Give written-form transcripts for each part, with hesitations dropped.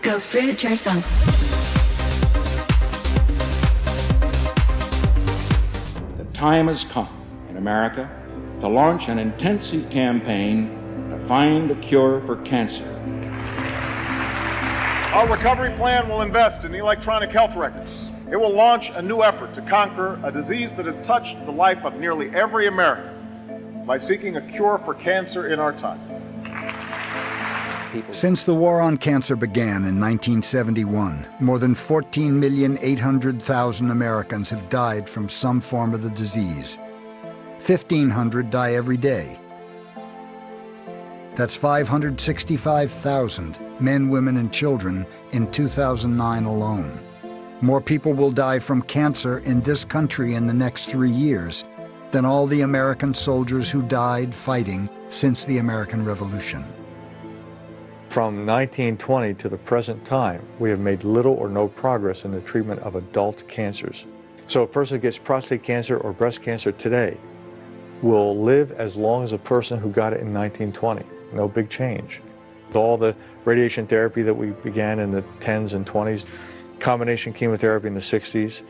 Go fruit yourself. The time has come in America to launch an intensive campaign to find a cure for cancer. Our recovery plan will invest in electronic health records. It will launch a new effort to conquer a disease that has touched the life of nearly every American by seeking a cure for cancer in our time. Since the war on cancer began in 1971, more than 14,800,000 Americans have died from some form of the disease. 1,500 die every day. That's 565,000 men, women, and children in 2009 alone. More people will die from cancer in this country in the next 3 years than all the American soldiers who died fighting since the American Revolution. From 1920 to the present time, we have made little or no progress in the treatment of adult cancers. So a person who gets prostate cancer or breast cancer today will live as long as a person who got it in 1920. No big change. With all the radiation therapy that we began in the 10s and 20s, combination chemotherapy in the 60s,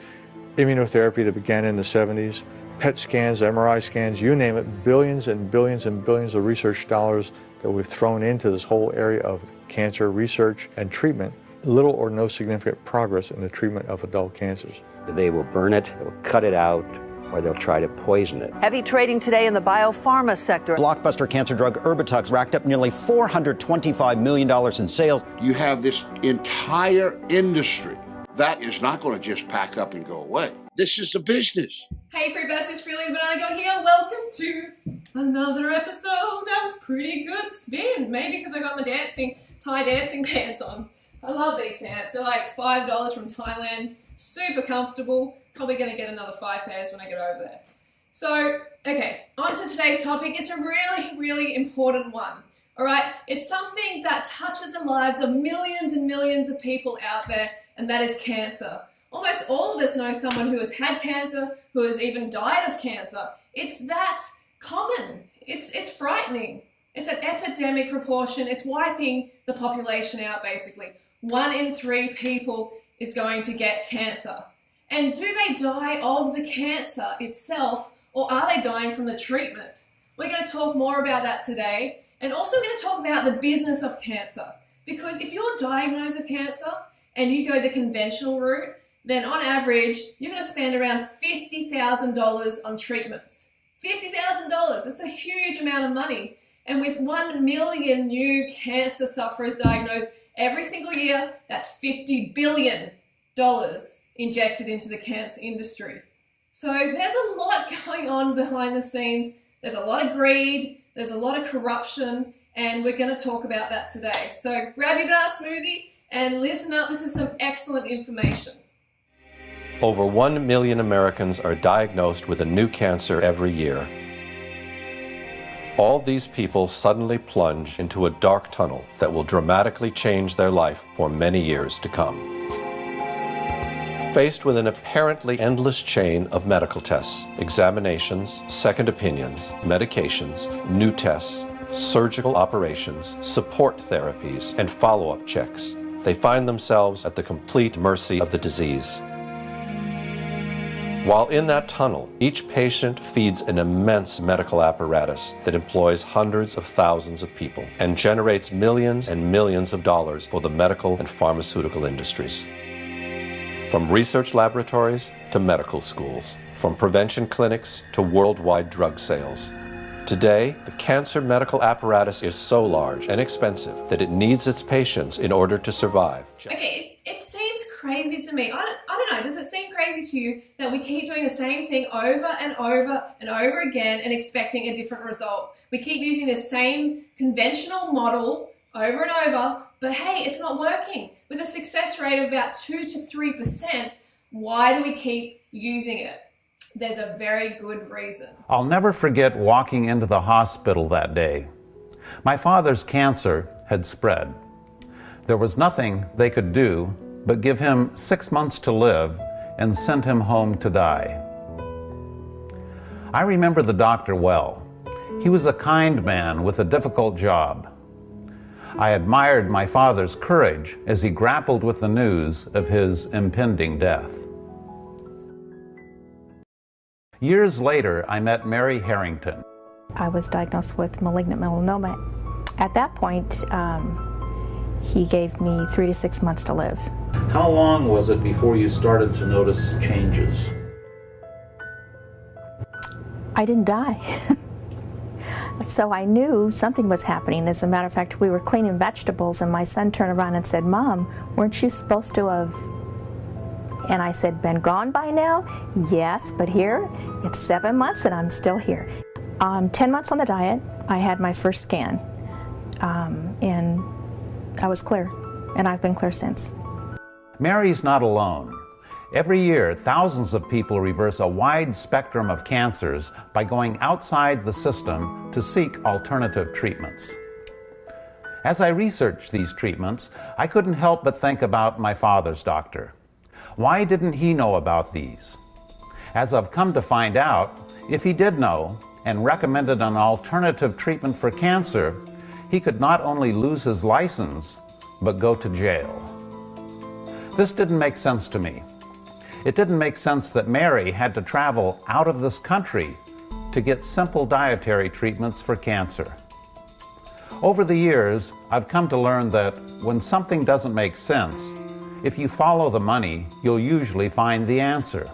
immunotherapy that began in the 70s, PET scans, MRI scans, you name it, billions and billions and billions of research dollars that we've thrown into this whole area of cancer research and treatment, little or no significant progress in the treatment of adult cancers. They will burn it, they will cut it out, or they'll try to poison it. Heavy trading today in the biopharma sector. Blockbuster cancer drug Erbitux racked up nearly $425 million in sales. You have this entire industry that is not going to just pack up and go away. This is the business. Hey Fruitbats, it's Freely the Banana Girl here. Welcome to another episode. That was pretty good spin. Maybe because I got my Thai dancing pants on. I love these pants. They're like $5 from Thailand. Super comfortable. Probably going to get another 5 pairs when I get over there. So, okay, on to today's topic. It's a really, really important one. All right, it's something that touches the lives of millions and millions of people out there, and that is cancer. Almost all of us know someone who has had cancer, who has even died of cancer. It's that common. It's frightening. It's an epidemic proportion. It's wiping the population out, basically. 1 in 3 people is going to get cancer. And do they die of the cancer itself, or are they dying from the treatment? We're going to talk more about that today. And also we're going to talk about the business of cancer. Because if you're diagnosed with cancer and you go the conventional route, then on average, you're going to spend around $50,000 on treatments. $50,000, it's a huge amount of money. And with 1 million new cancer sufferers diagnosed every single year, that's $50 billion injected into the cancer industry. So there's a lot going on behind the scenes. There's a lot of greed, there's a lot of corruption, and we're going to talk about that today. So grab your banana smoothie and listen up. This is some excellent information. Over 1 million Americans are diagnosed with a new cancer every year. All these people suddenly plunge into a dark tunnel that will dramatically change their life for many years to come. Faced with an apparently endless chain of medical tests, examinations, second opinions, medications, new tests, surgical operations, support therapies, and follow-up checks, they find themselves at the complete mercy of the disease. While in that tunnel, each patient feeds an immense medical apparatus that employs hundreds of thousands of people and generates millions and millions of dollars for the medical and pharmaceutical industries. From research laboratories to medical schools, from prevention clinics to worldwide drug sales. Today, the cancer medical apparatus is so large and expensive that it needs its patients in order to survive. Okay, it seems crazy to me. I don't know, does it seem crazy to you that we keep doing the same thing over and over and over again and expecting a different result? We keep using the same conventional model over and over, but hey, it's not working. With a success rate of about 2 to 3%, why do we keep using it? There's a very good reason. I'll never forget walking into the hospital that day. My father's cancer had spread. There was nothing they could do but give him 6 months to live and send him home to die. I remember the doctor well. He was a kind man with a difficult job. I admired my father's courage as he grappled with the news of his impending death. Years later, I met Mary Harrington. I was diagnosed with malignant melanoma. At that point, he gave me 3 to 6 months to live. How long was it before you started to notice changes? I didn't die. So I knew something was happening. As a matter of fact, we were cleaning vegetables and my son turned around and said, "Mom, weren't you supposed to have..." And I said, "Been gone by now?" "Yes, but here, it's 7 months and I'm still here." 10 months on the diet, I had my first scan. And I was clear, and I've been clear since. Mary's not alone. Every year, thousands of people reverse a wide spectrum of cancers by going outside the system to seek alternative treatments. As I researched these treatments, I couldn't help but think about my father's doctor. Why didn't he know about these? As I've come to find out, if he did know and recommended an alternative treatment for cancer, he could not only lose his license, but go to jail. This didn't make sense to me. It didn't make sense that Mary had to travel out of this country to get simple dietary treatments for cancer. Over the years, I've come to learn that when something doesn't make sense, if you follow the money, you'll usually find the answer.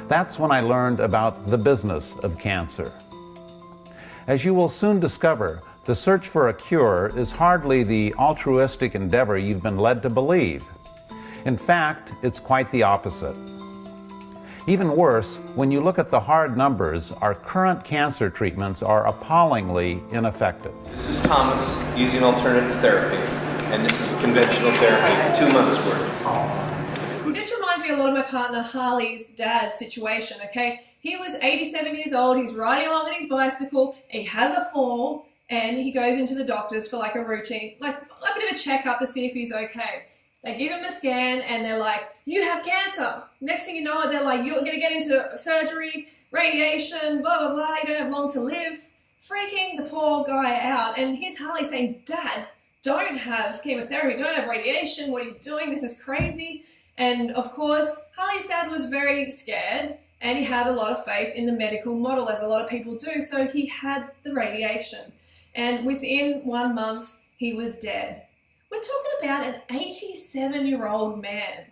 That's when I learned about the business of cancer. As you will soon discover, the search for a cure is hardly the altruistic endeavor you've been led to believe. In fact, it's quite the opposite. Even worse, when you look at the hard numbers, our current cancer treatments are appallingly ineffective. This is Thomas using alternative therapy, and this is conventional therapy, 2 months worth. See, this reminds me a lot of my partner Harley's dad's situation, okay? He was 87 years old, he's riding along on his bicycle, he has a fall, and he goes into the doctors for like a routine, like a bit of a checkup to see if he's okay. They give him a scan and they're like, "You have cancer." Next thing you know, they're like, "You're going to get into surgery, radiation, blah, blah, blah. You don't have long to live." Freaking the poor guy out. And here's Harley saying, "Dad, don't have chemotherapy, don't have radiation. What are you doing? This is crazy." And of course, Harley's dad was very scared and he had a lot of faith in the medical model, as a lot of people do. So he had the radiation. And within 1 month, he was dead. We're talking about an 87-year-old man.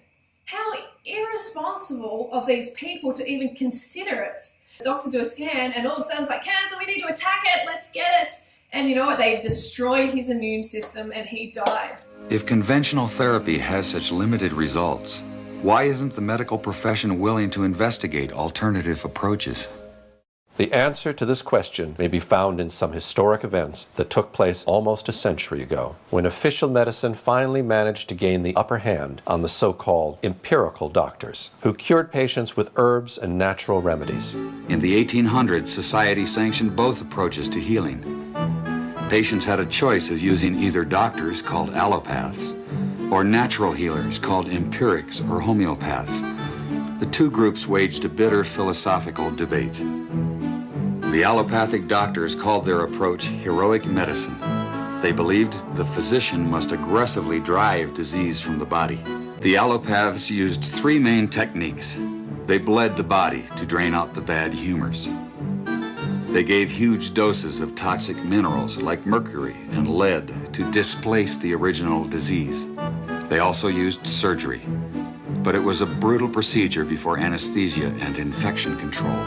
How irresponsible of these people to even consider it. The doctors do a scan and all of a sudden it's like, "Cancer, we need to attack it, let's get it." And you know what? They destroyed his immune system and he died. If conventional therapy has such limited results, why isn't the medical profession willing to investigate alternative approaches? The answer to this question may be found in some historic events that took place almost a century ago, when official medicine finally managed to gain the upper hand on the so-called empirical doctors, who cured patients with herbs and natural remedies. In the 1800s, society sanctioned both approaches to healing. Patients had a choice of using either doctors, called allopaths, or natural healers, called empirics or homeopaths. The two groups waged a bitter philosophical debate. The allopathic doctors called their approach heroic medicine. They believed the physician must aggressively drive disease from the body. The allopaths used 3 main techniques. They bled the body to drain out the bad humors. They gave huge doses of toxic minerals like mercury and lead to displace the original disease. They also used surgery, but it was a brutal procedure before anesthesia and infection control.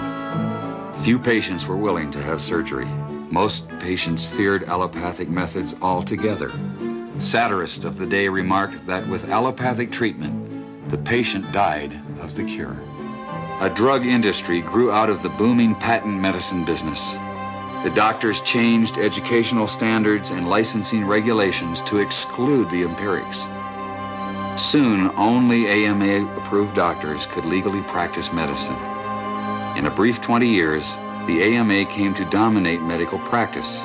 Few patients were willing to have surgery. Most patients feared allopathic methods altogether. Satirists of the day remarked that with allopathic treatment, the patient died of the cure. A drug industry grew out of the booming patent medicine business. The doctors changed educational standards and licensing regulations to exclude the empirics. Soon, only AMA-approved doctors could legally practice medicine. In a brief 20 years, the AMA came to dominate medical practice.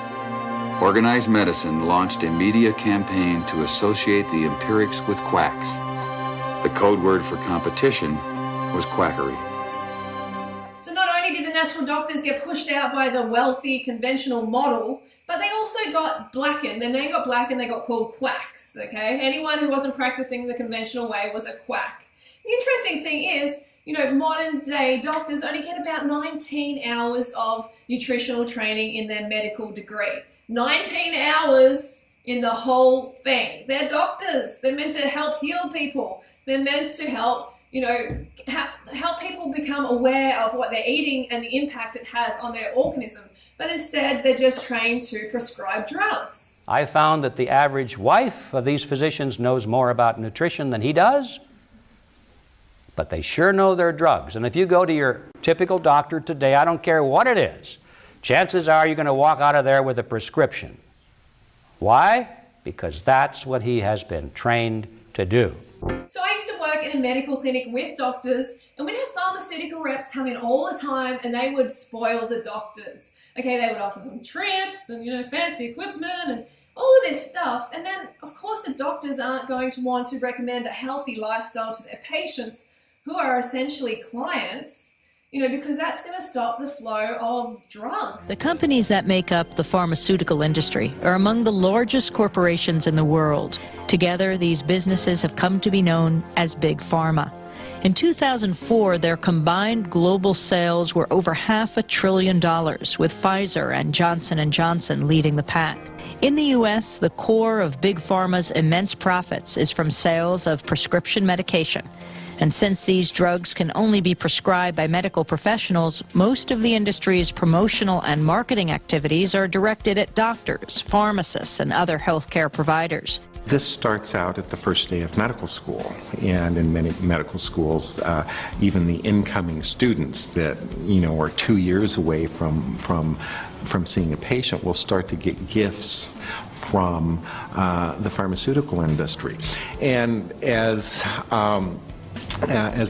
Organized Medicine launched a media campaign to associate the empirics with quacks. The code word for competition was quackery. So not only did the natural doctors get pushed out by the wealthy conventional model, But they also got blackened. Their name got blackened. They got called quacks, okay? Anyone who wasn't practicing the conventional way was a quack. The interesting thing is, you know, modern day doctors only get about 19 hours of nutritional training in their medical degree. 19 hours in the whole thing. They're doctors. They're meant to help heal people. They're meant to help, you know, help people become aware of what they're eating and the impact it has on their organism. But instead, they're just trained to prescribe drugs. I found that the average wife of these physicians knows more about nutrition than he does, but they sure know their drugs. And if you go to your typical doctor today, I don't care what it is, chances are you're going to walk out of there with a prescription. Why? Because that's what he has been trained to do. So I used to work in a medical clinic with doctors, and we'd have pharmaceutical reps come in all the time, and they would spoil the doctors. Okay, they would offer them trips and, you know, fancy equipment and all of this stuff. And then, of course, the doctors aren't going to want to recommend a healthy lifestyle to their patients, who are essentially clients, you know, because that's going to stop the flow of drugs. The companies that make up the pharmaceutical industry are among the largest corporations in the world. Together, these businesses have come to be known as Big Pharma. In 2004, their combined global sales were over $500 billion, with Pfizer and Johnson & Johnson leading the pack. In the U.S., the core of Big Pharma's immense profits is from sales of prescription medication. And since these drugs can only be prescribed by medical professionals, most of the industry's promotional and marketing activities are directed at doctors, pharmacists, and other healthcare providers. This starts out at the first day of medical school, and in many medical schools, even the incoming students that, you know, are 2 years away from seeing a patient will start to get gifts from the pharmaceutical industry. And as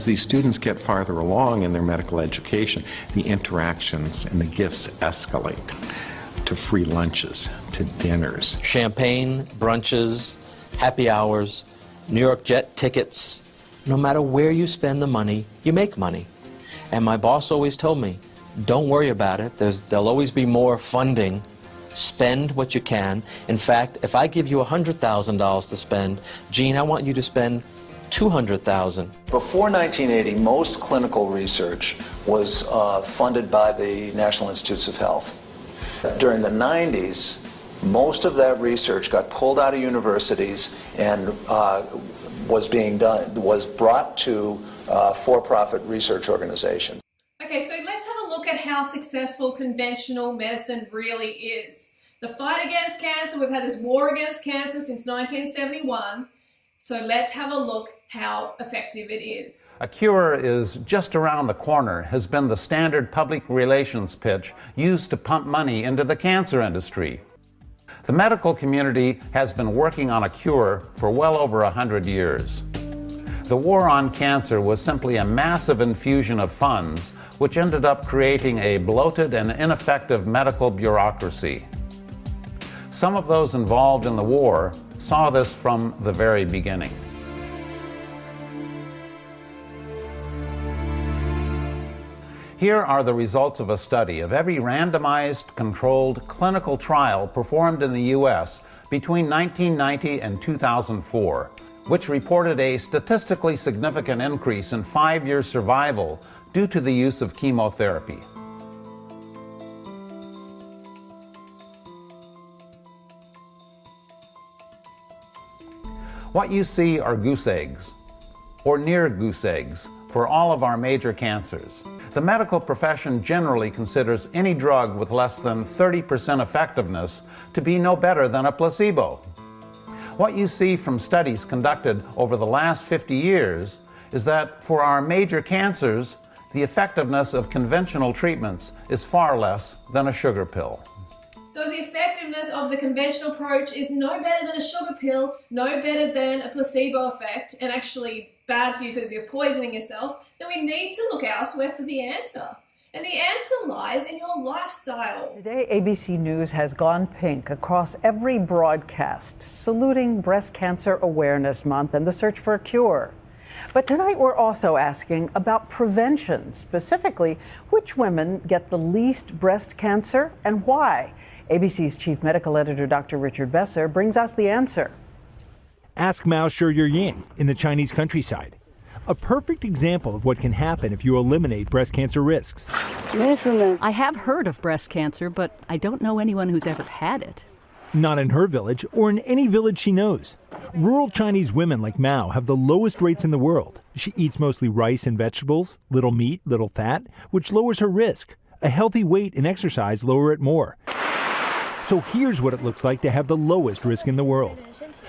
these students get farther along in their medical education, the interactions and the gifts escalate to free lunches, to dinners. Champagne, brunches, happy hours, New York jet tickets. No matter where you spend the money, you make money. And my boss always told me, don't worry about it. There'll always be more funding. Spend what you can. In fact, if I give you $100,000 to spend, Gene, I want you to spend $200,000. Before 1980, most clinical research was funded by the National Institutes of Health. During the 90s, most of that research got pulled out of universities and was brought to for-profit research organizations. Okay, so let's have a look at how successful conventional medicine really is. The fight against cancer, we've had this war against cancer since 1971. So let's have a look how effective it is. A cure is just around the corner has been the standard public relations pitch used to pump money into the cancer industry. The medical community has been working on a cure for well over 100 years. The war on cancer was simply a massive infusion of funds, which ended up creating a bloated and ineffective medical bureaucracy. Some of those involved in the war saw this from the very beginning. Here are the results of a study of every randomized, controlled clinical trial performed in the U.S. between 1990 and 2004, which reported a statistically significant increase in 5-year survival due to the use of chemotherapy. What you see are goose eggs, or near goose eggs, for all of our major cancers. The medical profession generally considers any drug with less than 30% effectiveness to be no better than a placebo. What you see from studies conducted over the last 50 years is that for our major cancers, the effectiveness of conventional treatments is far less than a sugar pill. So the effectiveness of the conventional approach is no better than a sugar pill, no better than a placebo effect, and actually bad for you because you're poisoning yourself, then we need to look elsewhere for the answer. And the answer lies in your lifestyle. Today, ABC News has gone pink across every broadcast, saluting Breast Cancer Awareness Month and the search for a cure. But tonight we're also asking about prevention, specifically which women get the least breast cancer and why. ABC's chief medical editor, Dr. Richard Besser, brings us the answer. Ask Mao Shi-Ying in the Chinese countryside. A perfect example of what can happen if you eliminate breast cancer risks. I have heard of breast cancer, but I don't know anyone who's ever had it. Not in her village or in any village she knows. Rural Chinese women like Mao have the lowest rates in the world. She eats mostly rice and vegetables, little meat, little fat, which lowers her risk. A healthy weight and exercise lower it more. So here's what it looks like to have the lowest risk in the world.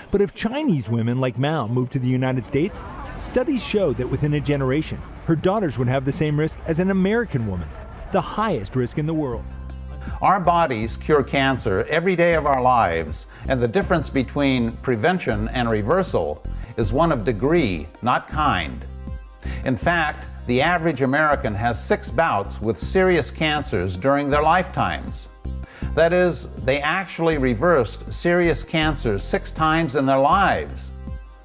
But if Chinese women like Mao move to the United States, studies show that within a generation, her daughters would have the same risk as an American woman, the highest risk in the world. Our bodies cure cancer every day of our lives, and the difference between prevention and reversal is one of degree, not kind. In fact, the average American has 6 bouts with serious cancers during their lifetimes. That is, they actually reversed serious cancers 6 times in their lives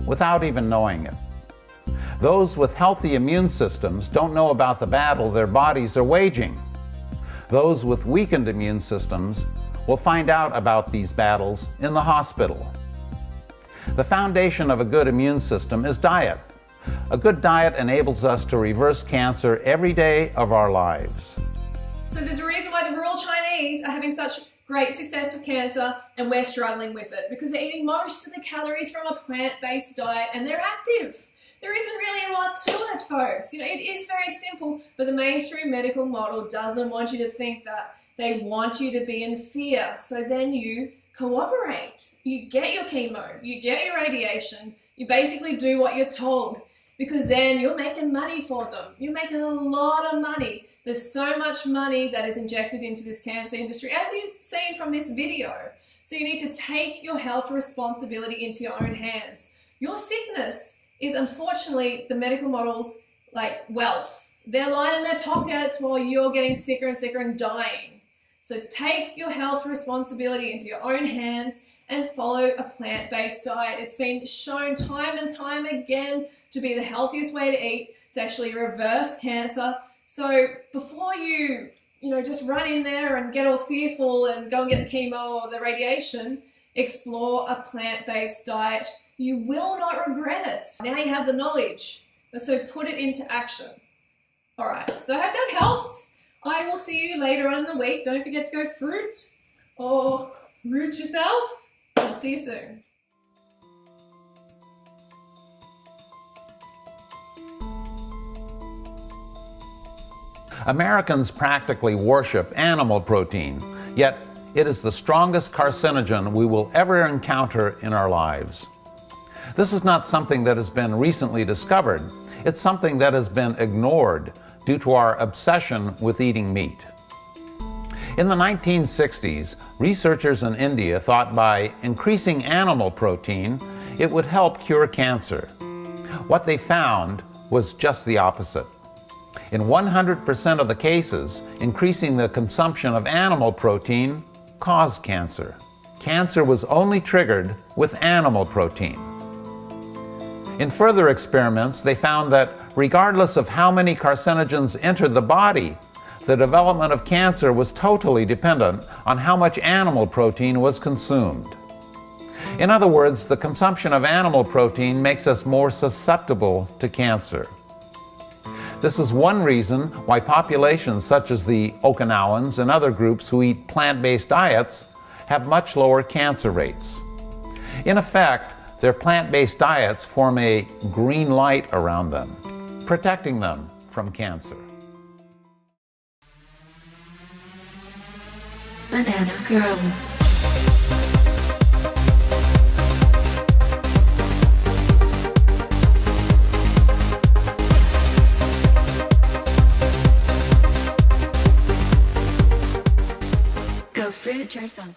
without even knowing it. Those with healthy immune systems don't know about the battle their bodies are waging. Those with weakened immune systems will find out about these battles in the hospital. The foundation of a good immune system is diet. A good diet enables us to reverse cancer every day of our lives. So there's a reason why the rural Chinese are having such great success with cancer and we're struggling with it, because they're eating most of the calories from a plant-based diet and they're active. There isn't really a lot to it, folks. You know, it is very simple, but the mainstream medical model doesn't want you to think that. They want you to be in fear. So then you cooperate. You get your chemo, you get your radiation, you basically do what you're told, because then you're making money for them. You're making a lot of money. There's so much money that is injected into this cancer industry, as you've seen from this video. So you need to take your health responsibility into your own hands. Your sickness is unfortunately the medical model's like wealth. They're lining their pockets while you're getting sicker and sicker and dying. So take your health responsibility into your own hands and follow a plant-based diet. It's been shown time and time again to be the healthiest way to eat, to actually reverse cancer. So before you just run in there and get all fearful and go and get the chemo or the radiation, explore a plant-based diet. You will not regret it. Now you have the knowledge, so put it into action. All right, so I hope that helped. I will see you later on in the week. Don't forget to go fruit or root yourself. I'll see you soon. Americans practically worship animal protein, yet it is the strongest carcinogen we will ever encounter in our lives. This is not something that has been recently discovered. It's something that has been ignored due to our obsession with eating meat. In the 1960s, researchers in India thought by increasing animal protein, it would help cure cancer. What they found was just the opposite. In 100% of the cases, increasing the consumption of animal protein caused cancer. Cancer was only triggered with animal protein. In further experiments, they found that regardless of how many carcinogens entered the body, the development of cancer was totally dependent on how much animal protein was consumed. In other words, the consumption of animal protein makes us more susceptible to cancer. This is one reason why populations such as the Okinawans and other groups who eat plant-based diets have much lower cancer rates. In effect, their plant-based diets form a green light around them, protecting them from cancer. Banana Girl. Go fruit yourself.